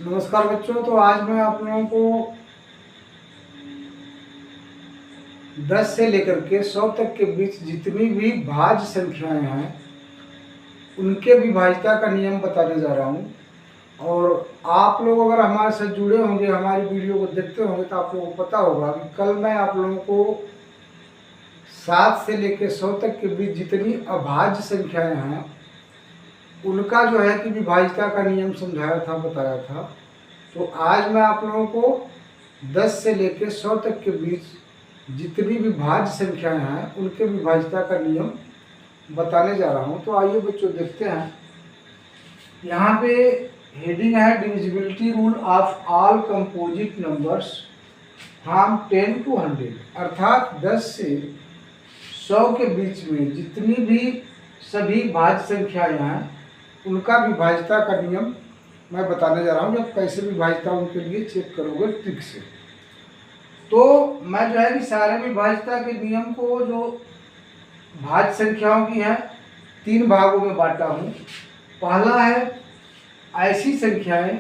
नमस्कार बच्चों। तो आज मैं आप लोगों को 10 से लेकर के 100 तक के बीच जितनी भी भाज्य संख्याएं हैं उनके विभाज्यता का नियम बताने जा रहा हूं। और आप लोग अगर हमारे साथ जुड़े होंगे, हमारी वीडियो को देखते होंगे, तो आप लोगों को पता होगा कि कल मैं आप लोगों को 7 से लेकर 100 तक के बीच जितनी अभाज्य संख्याएं हैं उनका जो है कि विभाज्यता का नियम समझाया था, बताया था। तो आज मैं आप लोगों को 10 से लेकर 100 तक के बीच जितनी भी भाज्य संख्याएं हैं उनके विभाज्यता का नियम बताने जा रहा हूं। तो आइए बच्चों देखते हैं। यहाँ पे हेडिंग है divisibility rule of all composite numbers from 10 to 100, अर्थात 10 से 100 के बीच में जितनी भी सभी भाज्य संख्याएं हैं उनका विभाज्यता का नियम मैं बताने जा रहा हूँ। जब कैसे विभाज्यता उनके लिए चेक करोगे ट्रिक से, तो मैं जो है कि सारे विभाज्यता के नियम को जो भाज्य संख्याओं की है 3 भागों में बांटा हूँ। पहला है ऐसी संख्याएं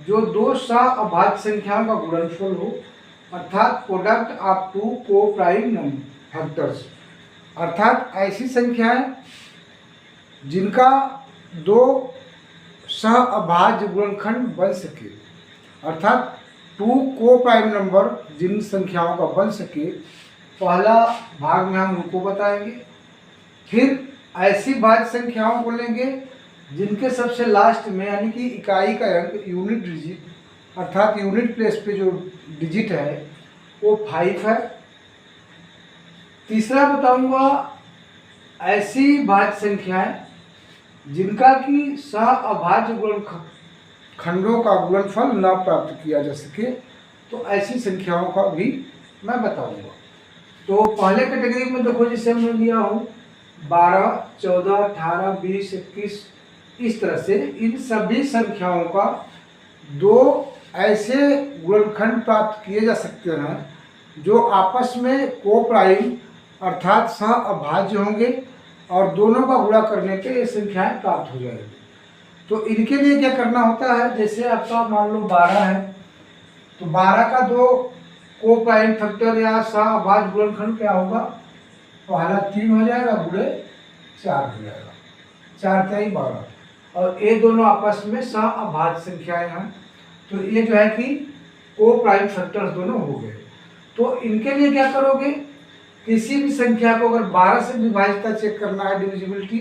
जो दो सह-अभाज्य संख्याओं का गुणनफल हो, अर्थात product of two coprime factors, अर्थात ऐसी संख्याएं जिनका दो सह-अभाज्य गुणनखंड बन सके, अर्थात 2 को-प्राइम नंबर जिन संख्याओं का बन सके। पहला भाग में हम उनको बताएंगे। फिर ऐसी भाज्य संख्याओं को लेंगे जिनके सबसे लास्ट में यानी कि इकाई का अंक यूनिट डिजिट, अर्थात यूनिट प्लेस पे जो डिजिट है वो 5 है। तीसरा बताऊंगा ऐसी भाज्य संख्याएं जिनका कि सह-अभाज्य गुणनखंडों का गुणनफल न प्राप्त किया जा सके, तो ऐसी संख्याओं का भी मैं बताऊंगा। तो पहले कैटेगरी में देखो, जिसे हमने लिया हूँ 12, 14, 18, 20, 21, इस तरह से इन सभी संख्याओं का दो ऐसे गुणनखंड प्राप्त किए जा सकते हैं जो आपस में को-प्राइम अर्थात सह-अभाज्य होंगे और दोनों का गुणा करने पे ये संख्याएं प्राप्त हो जाएगी। तो इनके लिए क्या करना होता है, जैसे आपका मान लो 12 है, तो 12 का दो को-प्राइम फैक्टर या सह-अभाज्य गुणनखंड क्या होगा, पहला 3 हो जाएगा, गुणे 4 हो जाएगा, 4 3 12, और ये दोनों आपस में सह-अभाज्य संख्याएं हैं, तो ये जो है कि को-प्राइम फैक्टर्स दोनों हो गए। तो इनके लिए क्या करोगे, किसी भी संख्या को अगर 12 से विभाज्यता चेक करना है डिविजिबिलिटी,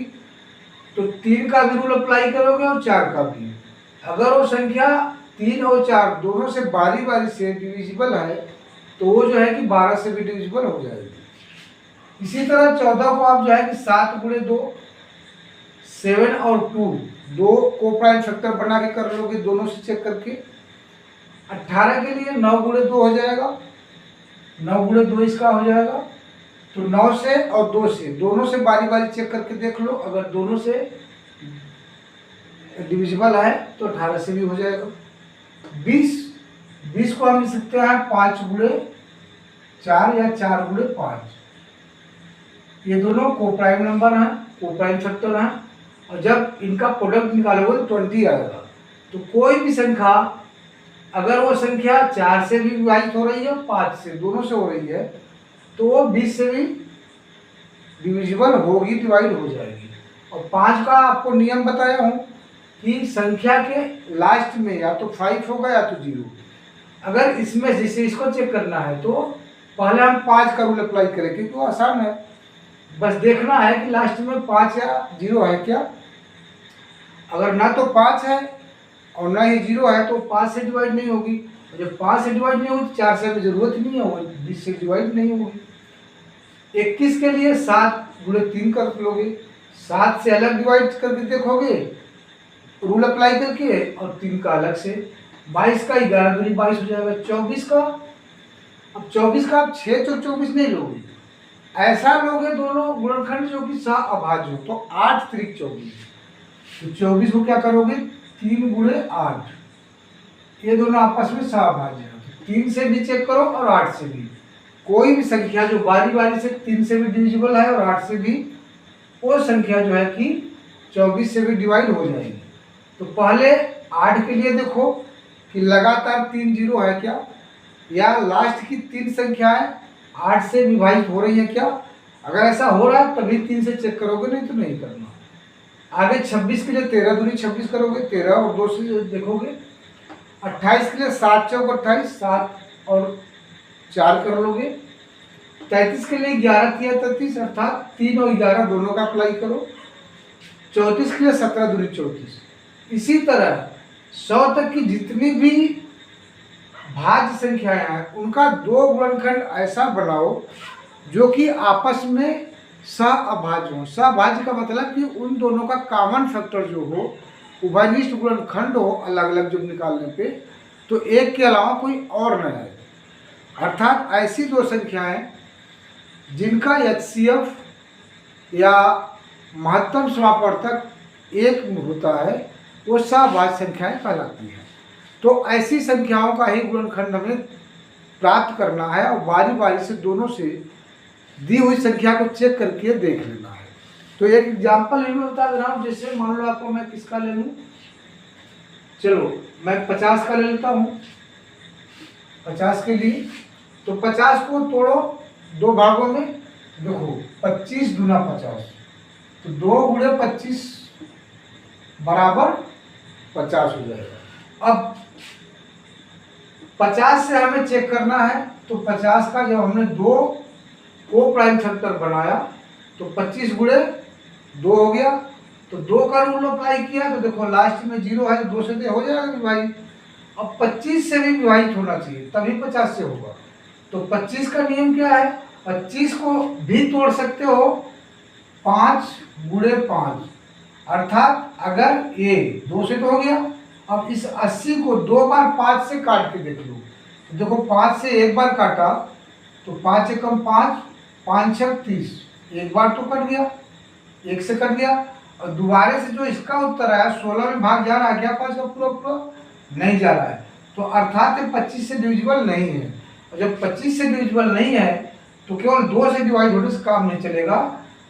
तो 3 का भी रूल अप्लाई करोगे और 4 का भी। अगर वो संख्या 3 और 4 दोनों से बारी बारी से डिविजिबल है तो वो जो है कि 12 से भी डिविजिबल हो जाएगी। इसी तरह 14 को आप जो है कि 7 गुणे 2, 7 और 2 दो को-प्राइम फैक्टर बना के कर लोगे दोनों से चेक करके। 18 के लिए 9 गुणे 2 हो जाएगा, 9 गुणे 2 इसका हो जाएगा। तो 9 से और 2 से दोनों से बारी बारी चेक करके देख लो, अगर दोनों से डिविजिबल है तो 18 से भी हो जाएगा। 20 को हम लिख सकते हैं 5 गुणे 4 या 4 गुणे 5, ये दोनों को-प्राइम नंबर हैं, को-प्राइम फैक्टर हैं, और जब इनका प्रोडक्ट निकालोगे तो 20 आएगा। तो कोई भी संख्या अगर वो संख्या 4 से भी विभाजित हो रही है और 5 से, दोनों से हो रही है, तो वो 20 से भी डिविजिबल होगी, डिवाइड हो जाएगी। और 5 का आपको नियम बताया हूँ कि संख्या के लास्ट में या तो 5 होगा या तो 0। अगर इसमें जैसे इसको चेक करना है तो पहले हम 5 का रूल अप्लाई करेंगे, तो आसान है, बस देखना है कि लास्ट में 5 या 0 है क्या। अगर ना तो 5 है और ना ही 0 है तो 5 से डिवाइड नहीं होगी, जब 5 से डिवाइड नहीं होगी 4 से हमें जरूरत ही नहीं है, 20 से डिवाइड नहीं होगी। 21 के लिए 7 गुणे 3 कर लोगे, 7 से अलग डिवाइड करके देखोगे रूल अप्लाई करके, और 3 का अलग से। 22 का 11 दूनी 22 हो जाएगा। 24 का, अब 24 का आप 6 और 24 नहीं लोगे, ऐसा लोगे दोनों गुणनखंड जो कि सह-अभाज्य हो, तो 8 3 24। तो 24 को क्या करोगे, 3 गुणे 8, ये दोनों आपस में सह-अभाज्य हैं। 3 से भी चेक करो और 8 से भी, कोई भी संख्या जो बारी बारी से 3 से भी डिविजिबल है और 8 से भी, वो संख्या जो है कि 24 से भी डिवाइड हो जाएगी। तो पहले 8 के लिए देखो, कि लगातार 3 जीरो है क्या, या लास्ट की 3 संख्याएं 8 से विभाजित हो रही है क्या। अगर ऐसा हो रहा है तभी 3 से चेक करोगे, नहीं तो नहीं करना। आगे 26 के लिए 13 दूनी 26 करोगे, 13 और 2 से देखोगे। 28 के लिए 7 चौक 28, 7 और 4 कर लोगे। 33 के लिए 11 तिया 33, अर्थात 3 और 11 दोनों का अप्लाई करो। 34 के लिए 17 दूनी 34। इसी तरह 100 तक की जितनी भी भाज्य संख्याएं हैं उनका 2 गुणनखंड ऐसा बनाओ जो कि आपस में सहअभाज्य हो। सहअभाज्य का मतलब कि उन दोनों का कॉमन फैक्टर जो हो, उभयनिष्ठ गुणनखंड हो अलग अलग जब निकालने पे, तो एक के अलावा कोई और न आए। अर्थात ऐसी 2 संख्याएं जिनका HCF या महत्तम समापवर्तक 1 होता है वो सहअभाज्य संख्याएं कहलाती हैं। तो ऐसी संख्याओं का ही गुणनखंड हमें प्राप्त करना है और बारी बारी से दोनों से दी हुई संख्या को चेक करके देख लेना है। तो एक एग्जाम्पल मैं बता दे रहा हूँ। जैसे मान लो आपको मैं किसका ले लूँ, चलो मैं 50 का ले लेता हूँ। 50 के लिए तो 50 को तोड़ो 2 भागों में, देखो 25 दूना 50, तो 2 गुणे 25 बराबर 50 हो जाएगा। अब 50 से हमें चेक करना है, तो 50 का जब हमने 2 को प्राइम फैक्टर बनाया तो 25 गुणे 2 हो गया, तो 2 का रूल अप्लाई किया तो देखो लास्ट में 0 है, 2 से तो हो जाएगा विभाजित। अब 25 से भी विभाजित होना चाहिए तभी 50 से होगा। तो 25 का नियम क्या है, 25 को भी तोड़ सकते हो 5 गुणे 5, अर्थात अगर ये 2 से तो हो गया। अब इस 80 को 2 बार 5 से काट के देख लो, तो देखो 5 से एक बार काटा तो 5 एकम 5, 5 छक 30, एक बार तो कट गया, 1 से कट गया। और दोबारे से जो इसका उत्तर आया 16 में भाग जा रहा है क्या 5 का पूरा पूरा नहीं जा रहा है, तो अर्थात ये 25 से डिविजिबल नहीं है। और जब 25 से डिविजिबल नहीं है तो केवल 2 से डिवाइड होने से काम नहीं चलेगा।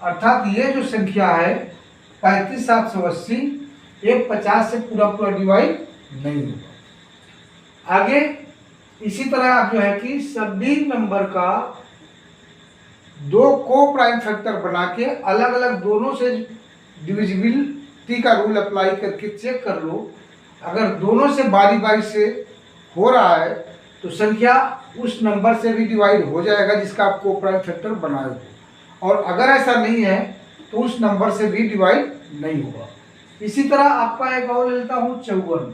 अर्थात ये जो संख्या है 35780 ये 50 से पूरा पूरा डिवाइड नहीं होगा। आगे इसी तरह आप जो है कि सभी नंबर का 2 को प्राइम फैक्टर बना के अलग अलग दोनों से डिविजिबिलिटी का रूल अप्लाई करके चेक कर लो। अगर दोनों से बारी बारी से हो रहा है तो संख्या उस नंबर से भी डिवाइड हो जाएगा जिसका आप को प्राइम फैक्टर बनाए हो, और अगर ऐसा नहीं है तो उस नंबर से भी डिवाइड नहीं होगा। इसी तरह आपका एक और लेता हूँ 54।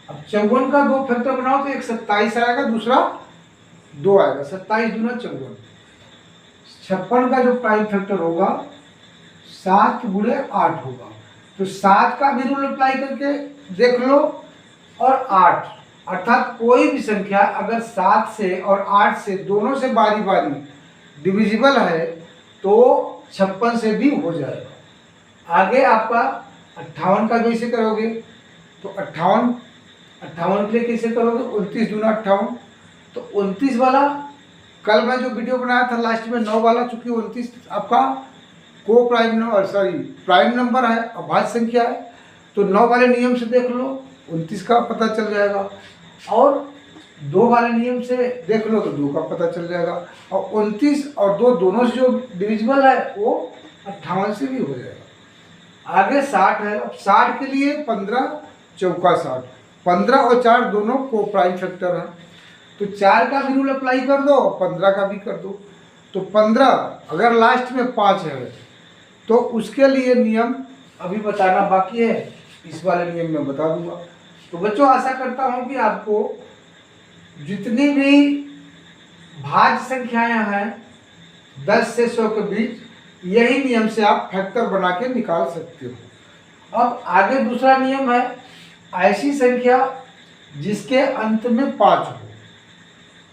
अब 54 का 2 फैक्टर बनाओ तो एक 27 आएगा, दूसरा 2 आएगा, 27 दूना 54। 56 का जो प्राइम फैक्टर होगा 7 गुणे 8 होगा, तो 7 का भी रूल अप्लाई करके देख लो। और 8 अर्थात कोई भी संख्या अगर 7 से और 8 से दोनों से बारी बारी डिविजिबल है तो 56 से भी हो जाएगा। आगे आपका 58 का कैसे करोगे, तो 58 के लिए कैसे करोगे, 29 दूना 58। तो 29 वाला कल मैं जो वीडियो बनाया था लास्ट में 9 वाला, चूंकि 29 आपका को प्राइम नंबर प्राइम नंबर है, अभाज्य संख्या है, तो 9 वाले नियम से देख लो 29 का पता चल जाएगा, और 2 वाले नियम से देख लो तो 2 का पता चल जाएगा। और 29 और 2 दोनों से जो डिविजिबल है वो 58 से भी हो जाएगा। आगे 60 है। अब 60 के लिए 15 चौका 60, 15 और 4 दोनों को प्राइम फैक्टर है, तो 4 का भी रूल अप्लाई कर दो, 15 का भी कर दो। तो 15 अगर लास्ट में 5 है तो उसके लिए नियम अभी बताना बाकी है, इस वाले नियम में बता दूंगा। तो बच्चों आशा करता हूँ कि आपको जितनी भी भाज्य संख्याएं हैं 10 से 100 के बीच, यही नियम से आप फैक्टर बना के निकाल सकते हो। अब आगे दूसरा नियम है, ऐसी संख्या जिसके अंत में 5 हो,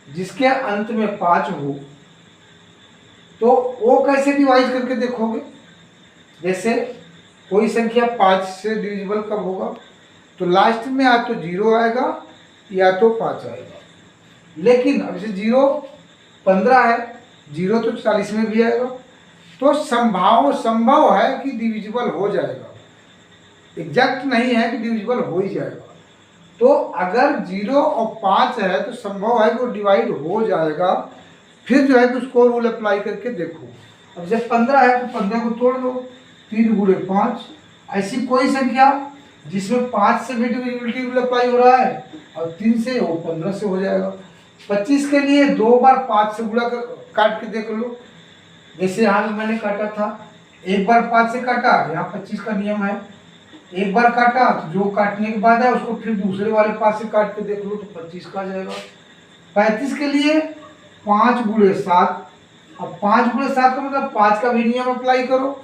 जिसके अंत में 5 हो तो वो कैसे डिवाइड करके देखोगे। जैसे कोई संख्या 5 से डिविजिबल कब होगा, तो लास्ट में या तो 0 आएगा या तो 5 आएगा। लेकिन अब जैसे 0 15 है, 0 तो 40 में भी आएगा, तो संभव है कि डिविजिबल हो जाएगा, एग्जैक्ट नहीं है कि डिविजिबल हो ही जाएगा। तो अगर 0 और 5 है तो संभव है कि वो डिवाइड हो जाएगा। फिर जो है कि उसको रूल अप्लाई करके देखो। अब जब 15 है तो 15 को तोड़ दो, 3 गुणे 5। ऐसी कोई संख्या जिसमें 5 से भी डिविजिबिलिटी रूल अप्लाई हो रहा है और 3 से, वो 15 से हो जाएगा। 25 के लिए 2 बार 5 से गुणा काट के देख लो। जैसे यहाँ मैंने काटा था, एक बार 5 से काटा, यहाँ 25 का नियम है। एक बार काटा तो जो काटने के बाद है उसको फिर दूसरे वाले 5 से काट के देख लो तो 25 का आ जाएगा। 35 के लिए 5 गुणे 7। अब 5 गुणे 7 का मतलब 5 का भी नियम अप्लाई करो।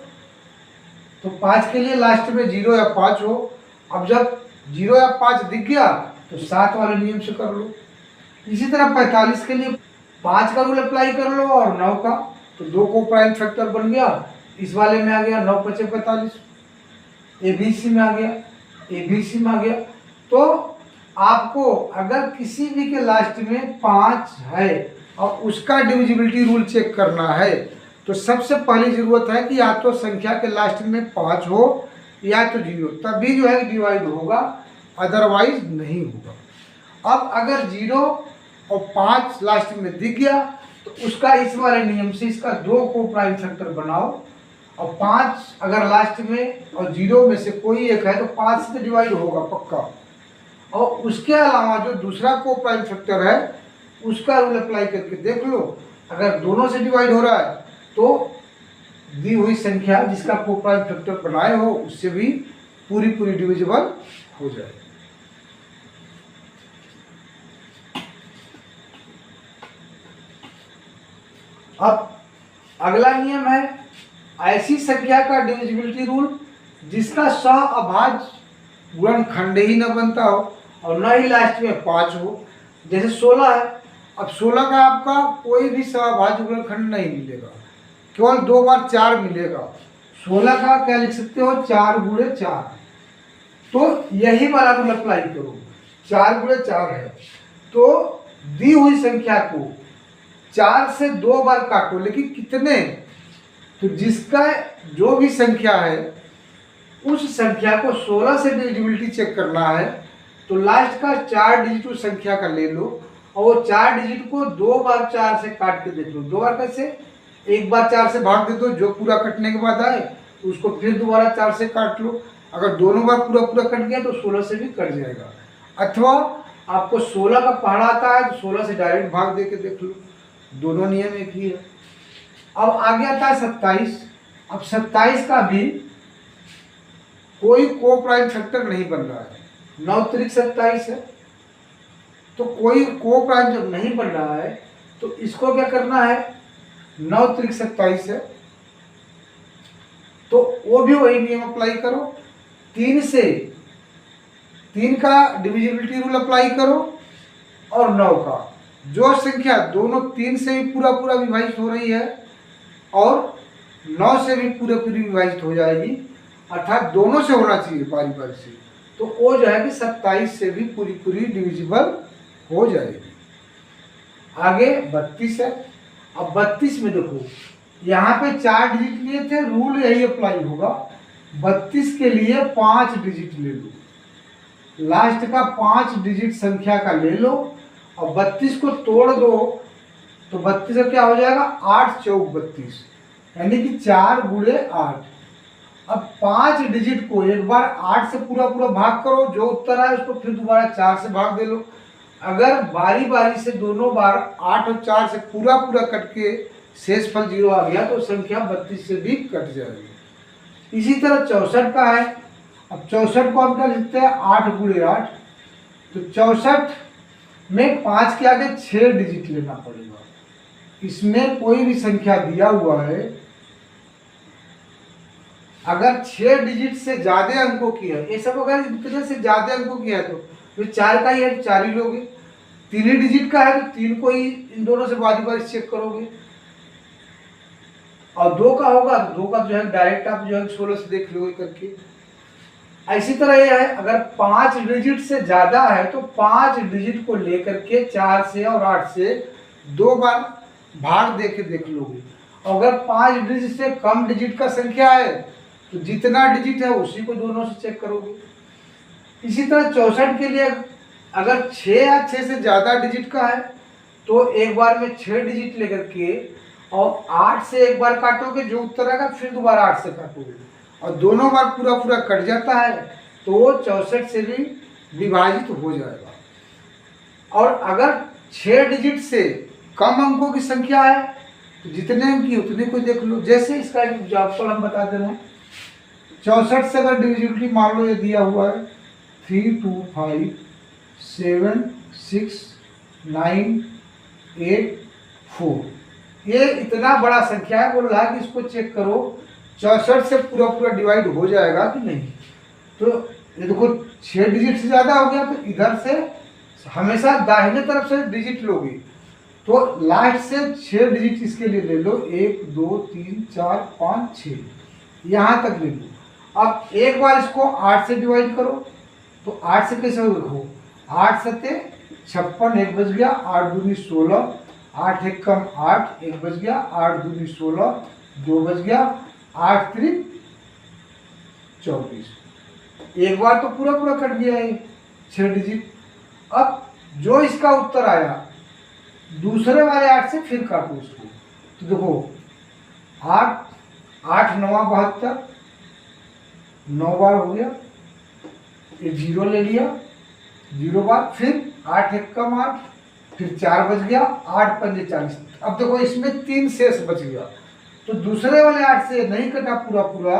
तो 5 के लिए लास्ट में 0 या 5 हो। अब जब 0 या 5 दिख गया तो 7 वाले नियम से कर लो। इसी तरह 45 के लिए 5 का रूल अप्लाई कर लो और 9 का, तो 2 को प्राइम फैक्टर बन गया। इस वाले में आ गया 9 × 5 = 45, ABC में आ गया, ABC में आ गया। तो आपको अगर किसी भी के लास्ट में 5 है और उसका डिविजिबिलिटी रूल चेक करना है तो सबसे पहली ज़रूरत है कि या तो संख्या के लास्ट में 5 हो या तो 0, तभी जो है डिवाइड होगा, अदरवाइज नहीं होगा। अब अगर 0 और 5 लास्ट में दिख गया तो उसका इस वाले नियम से इसका 2 को प्राइम फैक्टर बनाओ और 5 अगर लास्ट में और 0 में से कोई एक है तो 5 से डिवाइड होगा पक्का। और उसके अलावा जो दूसरा को प्राइम फैक्टर है उसका रूल अप्लाई करके देख लो। अगर दोनों से डिवाइड हो रहा है तो दी हुई संख्या जिसका को प्राइम फैक्टर बनाए हो उससे भी पूरी डिविजिबल हो जाए। अब अगला नियम है ऐसी संख्या का डिविजिबिलिटी रूल जिसका सह-अभाज्य गुणनखंड ही न बनता हो और न ही लास्ट में 5 हो। जैसे 16 है, अब 16 का आपका कोई भी सह-अभाज्य गुणनखंड नहीं मिलेगा, केवल 2 बार 4 मिलेगा। 16 का क्या लिख सकते हो, 4 गुणे 4। तो यही वाला रूल अप्लाई करो, 4 गुणे 4 है तो दी हुई संख्या को 4 से 2 बार काटो, लेकिन कितने, तो जिसका जो भी संख्या है उस संख्या को 16 से डिविजिबिलिटी चेक करना है तो लास्ट का 4 डिजिट उस संख्या का ले लो और वो 4 डिजिट को 2 बार 4 से काट के देख लो। 2 बार कैसे, एक बार 4 से भाग दे दो, जो पूरा कटने के बाद आए उसको फिर दोबारा 4 से काट लो। अगर दोनों बार पूरा कट गया तो 16 से भी कट जाएगा। अथवा आपको 16 का पहाड़ा आता है तो 16 से डायरेक्ट भाग दे के देख लो, दोनों नियम एक ही है। अब आगे आता है 27। अब 27 का भी कोई को प्राइम फैक्टर नहीं बन रहा है, 9 × 27 है तो कोई को प्राइम जब नहीं बन रहा है तो इसको क्या करना है, 9 × 27 है तो वो भी वही नियम अप्लाई करो। 3 का डिविजिबिलिटी रूल अप्लाई करो और 9 का, जो संख्या दोनों 3 से भी पूरा विभाजित हो रही है और 9 से भी पूरी विभाजित हो जाएगी, अर्थात दोनों से होना चाहिए बारी से, तो वो जो है कि 27 से भी पूरी डिविजिबल हो जाएगी। आगे 32 है। अब 32 में देखो यहाँ पे 4 डिजिट लिए थे, रूल यही अप्लाई होगा। 32 के लिए 5 डिजिट ले लो, लास्ट का 5 डिजिट संख्या का ले लो और 32 को तोड़ दो तो 32 का क्या हो जाएगा, 8 × 4 = 32, यानी कि 4 गुणे 8। अब 5 डिजिट को एक बार 8 से पूरा भाग करो, जो उत्तर आए उसको फिर दोबारा 4 से भाग दे लो। अगर बारी से दोनों बार 8 और 4 से पूरा कट के शेषफल 0 आ गया तो संख्या 32 से भी कट जाएगी। इसी तरह 64 का है। अब 64 को हम क्या लिखते हैं, 8 गुणे 8, तो 64 में 5 के आगे 6 डिजिट लेना पड़ेगा। इसमें कोई भी संख्या दिया हुआ है, अगर 6 डिजिट से ज्यादा अंकों की है, ये सब अगर इतने से ज्यादा अंकों की है तो 4 का ही है तो 4 ही लोगे। 3 डिजिट का है तो 3 को ही इन दोनों से बारी चेक करोगे और 2 का होगा तो 2 का जो है डायरेक्ट आप जो है 16 से देख लोगे करके। इसी तरह ये है, अगर 5 डिजिट से ज्यादा है तो 5 डिजिट को लेकर के 4 से और 8 से 2 बार भाग दे के देख लोगे। अगर 5 डिजिट से कम डिजिट का संख्या है तो जितना डिजिट है उसी को दोनों से चेक करोगे। इसी तरह 64 के लिए अगर 6 या 6 से ज़्यादा डिजिट का है तो एक बार में 6 डिजिट लेकर के और 8 से एक बार काटोगे, जो उत्तर आएगा फिर दोबारा 8 से काटोगे और दोनों बार पूरा पूरा कट जाता है तो वो 64 से भी विभाजित हो जाएगा। और अगर 6 डिजिट से कम अंकों की संख्या है तो जितने अंक की उतने को देख लो। जैसे इसका एग्जाम्पल हम बता दे रहे हैं, 64 से अगर डिविजिबिलिटी मान लो ये दिया हुआ है 3 2 5 7 6 9 8 4, ये इतना बड़ा संख्या है। बोल रहा है कि इसको चेक करो 64 से पूरा पूरा डिवाइड हो जाएगा कि नहीं। तो ये देखो 6 डिजिट से ज़्यादा हो गया तो इधर से हमेशा दाहिने तरफ से डिजिट लोगे, तो लास्ट से 6 डिजिट इसके लिए ले लो, 1 2 3 4 5 6 यहाँ तक ले लो। अब एक बार इसको 8 से डिवाइड करो तो 8 से कैसे देखो, 8 सत्ते 56, 1 बच गया, 8 दूनी 16, 8 एक कम 8, 1 बच गया, 8 दूनी 16, 2 बच गया, 8 3 24। एक बार तो पूरा पूरा कट गया है 6 डिजिट। अब जो इसका उत्तर आया दूसरे वाले 8 से फिर काटो उसको, तो देखो 8 8 9 72, 9 बार हो गया, ये 0 ले लिया, 0 बार, फिर 8 एक कम 8, फिर 4 बच गया, 8 पंजे 40। अब देखो इसमें 3 शेष बच गया, तो दूसरे वाले 8 से नहीं कटा पूरा पूरा,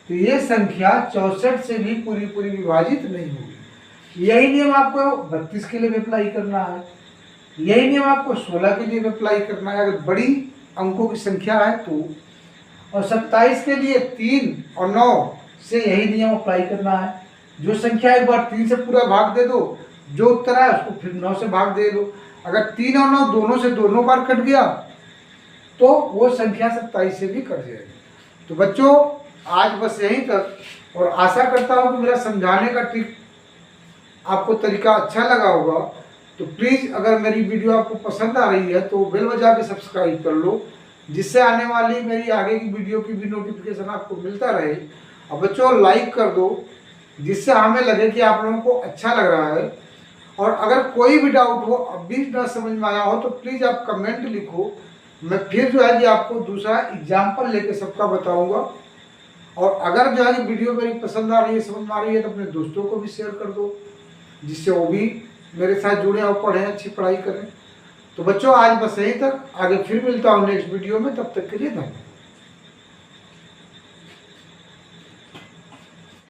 तो ये संख्या 64 से भी पूरी पूरी विभाजित नहीं होगी। यही नियम आपको 32 के लिए भी अप्लाई करना है, यही नियम आपको 16 के लिए भी अप्लाई करना है अगर बड़ी अंकों की संख्या है तो, और 27 के लिए 3 और 9 से यही नियम अप्लाई करना है। जो संख्या एक बार 3 से पूरा भाग दे दो, जो उत्तर आया उसको फिर 9 से भाग दे दो। अगर 3 और 9 दोनों से दोनों बार कट गया तो वो संख्या 27 से भी कट जाएगी। तो बच्चों आज बस यहीं तक, और आशा करता हूँ कि मेरा समझाने का ट्रिक आपको तरीका अच्छा लगा होगा। तो प्लीज़ अगर मेरी वीडियो आपको पसंद आ रही है तो बेल बजा के सब्सक्राइब कर लो, जिससे आने वाली मेरी आगे की वीडियो की भी नोटिफिकेशन आपको मिलता रहे। और बच्चों लाइक कर दो, जिससे हमें लगे कि आप लोगों को अच्छा लग रहा है। और अगर कोई भी डाउट हो, अब भी ना समझ में आया हो, तो प्लीज़ आप कमेंट लिखो, मैं फिर जो है कि आपको दूसरा एग्जाम्पल लेके सबका बताऊँगा। और अगर जो है वीडियो मेरी पसंद आ रही है, समझ में आ रही है, तो अपने दोस्तों को भी शेयर कर दो, जिससे वो भी मेरे साथ जुड़े और पढ़ें, अच्छी पढ़ाई करें। तो बच्चों आज बस यहीं तक, आगे फिर मिलता हूँ नेक्स्ट वीडियो में, तब तक के लिए धन्यवाद।